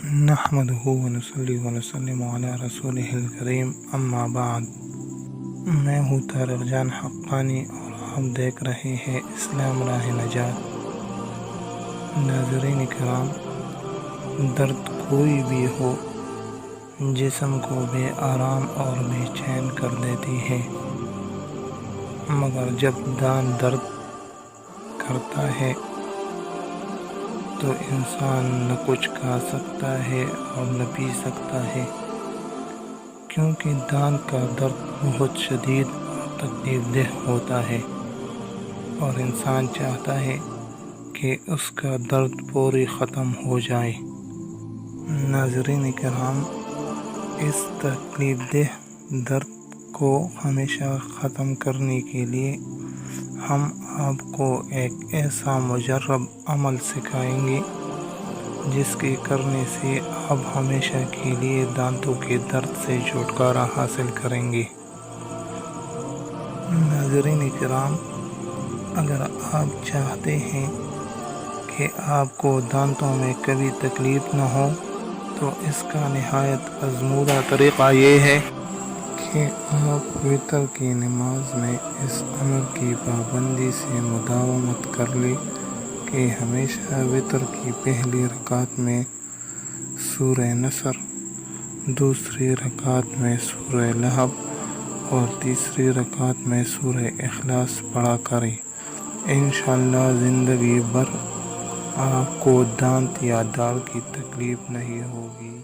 نحمده ونصلي ونسلم علی رسولہ الکریم، اما بعد۔ میں ہوں طارق جان حقانی اور آپ دیکھ رہے ہیں اسلام راہ نجات۔ ناظرین کرام، درد کوئی بھی ہو جسم کو بے آرام اور بے چین کر دیتی ہے، مگر جب دان درد کرتا ہے تو انسان نہ کچھ کھا سکتا ہے اور نہ پی سکتا ہے، کیونکہ دان کا درد بہت شدید اور تکلیف دہ ہوتا ہے اور انسان چاہتا ہے کہ اس کا درد پوری ختم ہو جائے۔ ناظرین کرام، اس تکلیف دہ درد کو ہمیشہ ختم کرنے کے لیے ہم آپ کو ایک ایسا مجرب عمل سکھائیں گے جس کے کرنے سے آپ ہمیشہ کے لیے دانتوں کے درد سے چھٹکارا حاصل کریں گے۔ ناظرین کرام، اگر آپ چاہتے ہیں کہ آپ کو دانتوں میں کبھی تکلیف نہ ہو تو اس کا نہایت آزمودہ طریقہ یہ ہے کہ آپ وتر کی نماز میں اس عمل کی پابندی سے مداومت کر لیں کہ ہمیشہ وتر کی پہلی رکعت میں سورہ نصر، دوسری رکعت میں سورہ لہب اور تیسری رکعت میں سورہ اخلاص پڑھا کریں۔ انشاءاللہ زندگی بھر آپ کو دانت یا داڑھ کی تکلیف نہیں ہوگی۔